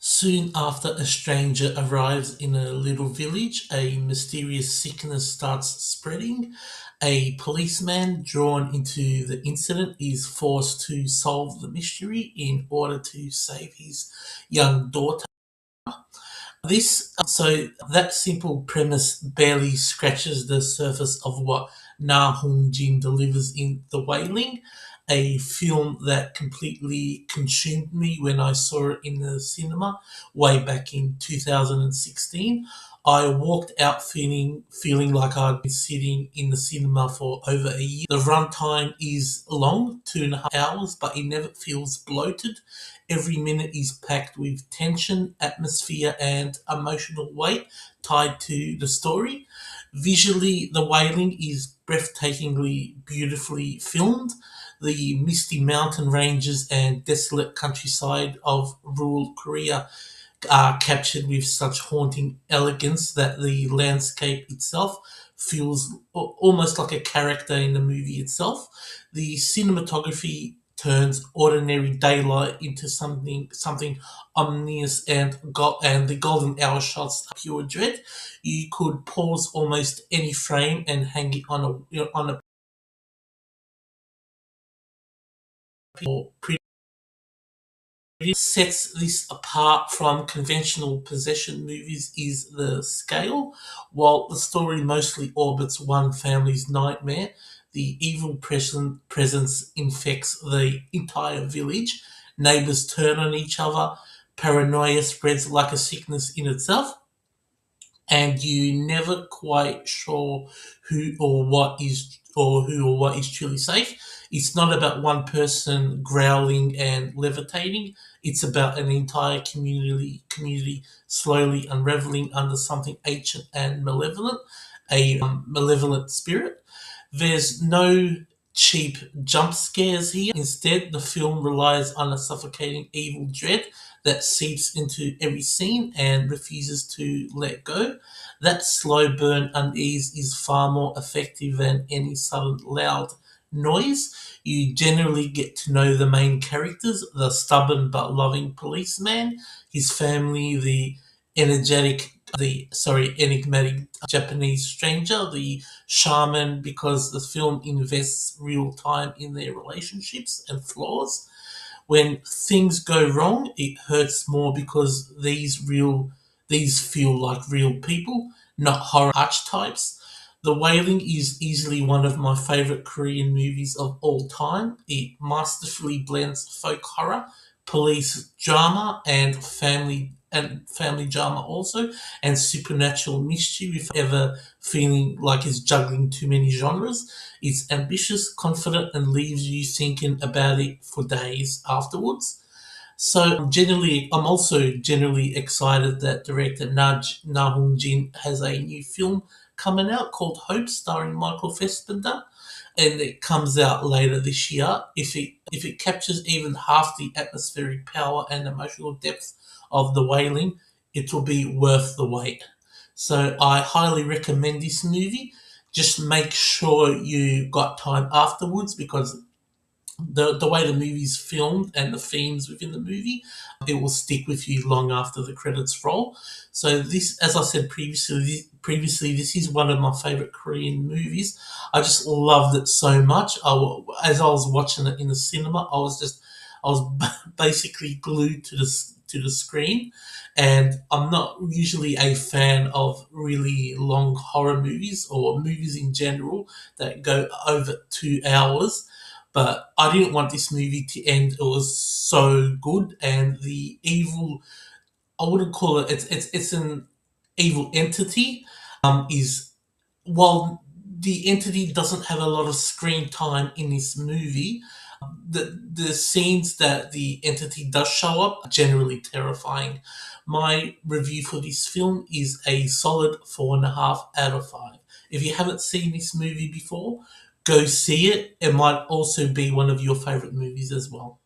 Soon after a stranger arrives in a little village, a mysterious sickness starts spreading. A policeman drawn into the incident is forced to solve the mystery in order to save his young daughter. So that simple premise barely scratches the surface of what Na Hong-jin delivers in The Wailing, a film that completely consumed me when I saw it in the cinema way back in 2016. I walked out feeling like I'd been sitting in the cinema for over a year. The runtime is long, 2.5 hours, but it never feels bloated. Every minute is packed with tension, atmosphere, and emotional weight tied to the story. Visually, The Wailing is breathtakingly beautifully filmed. The misty mountain ranges and desolate countryside of rural Korea are captured with such haunting elegance that the landscape itself feels almost like a character in the movie itself. The cinematography turns ordinary daylight into something ominous, and the golden hour shots are pure dread. You could pause almost any frame and hang it on a pretty sets this apart from conventional possession movies is the scale. While the story mostly orbits one family's nightmare, the evil presence infects the entire village. Neighbors turn on each other. Paranoia spreads like a sickness in itself, and you never quite sure who or what is truly safe. It's not about one person growling and levitating. It's about an entire community slowly unraveling under something ancient and malevolent, a malevolent spirit. There's no cheap jump scares here. Instead, the film relies on a suffocating evil dread that seeps into every scene and refuses to let go. That slow burn unease is far more effective than any sudden loud noise. You generally get to know the main characters, the stubborn but loving policeman, his family, enigmatic Japanese stranger, the shaman, because the film invests real time in their relationships and flaws. When things go wrong, it hurts more because these feel like real people, not horror archetypes. The Wailing is easily one of my favorite Korean movies of all time. It masterfully blends folk horror, police drama, and family drama also, and supernatural mystery without ever feeling like it's juggling too many genres. It's ambitious, confident, and leaves you thinking about it for days afterwards. So I'm also generally excited that director Na Hong-jin has a new film coming out called Hope, starring Michael Fassbender, and it comes out later this year. If it captures even half the atmospheric power and emotional depth of The Wailing, it will be worth the wait. So I highly recommend this movie. Just make sure you got time afterwards, because the way the movie's filmed and the themes within the movie, it will stick with you long after the credits roll. So this, as I said previously, this is one of my favorite Korean movies. I just loved it so much. As I was watching it in the cinema, I was basically glued to the screen. And I'm not usually a fan of really long horror movies or movies in general that go over 2 hours, but I didn't want this movie to end. It was so good, and the evil, I wouldn't call it. It's an evil entity. Is While the entity doesn't have a lot of screen time in this movie, the scenes that the entity does show up are generally terrifying. My review for this film is a solid 4.5 out of 5. If you haven't seen this movie before, go see it. It might also be one of your favorite movies as well.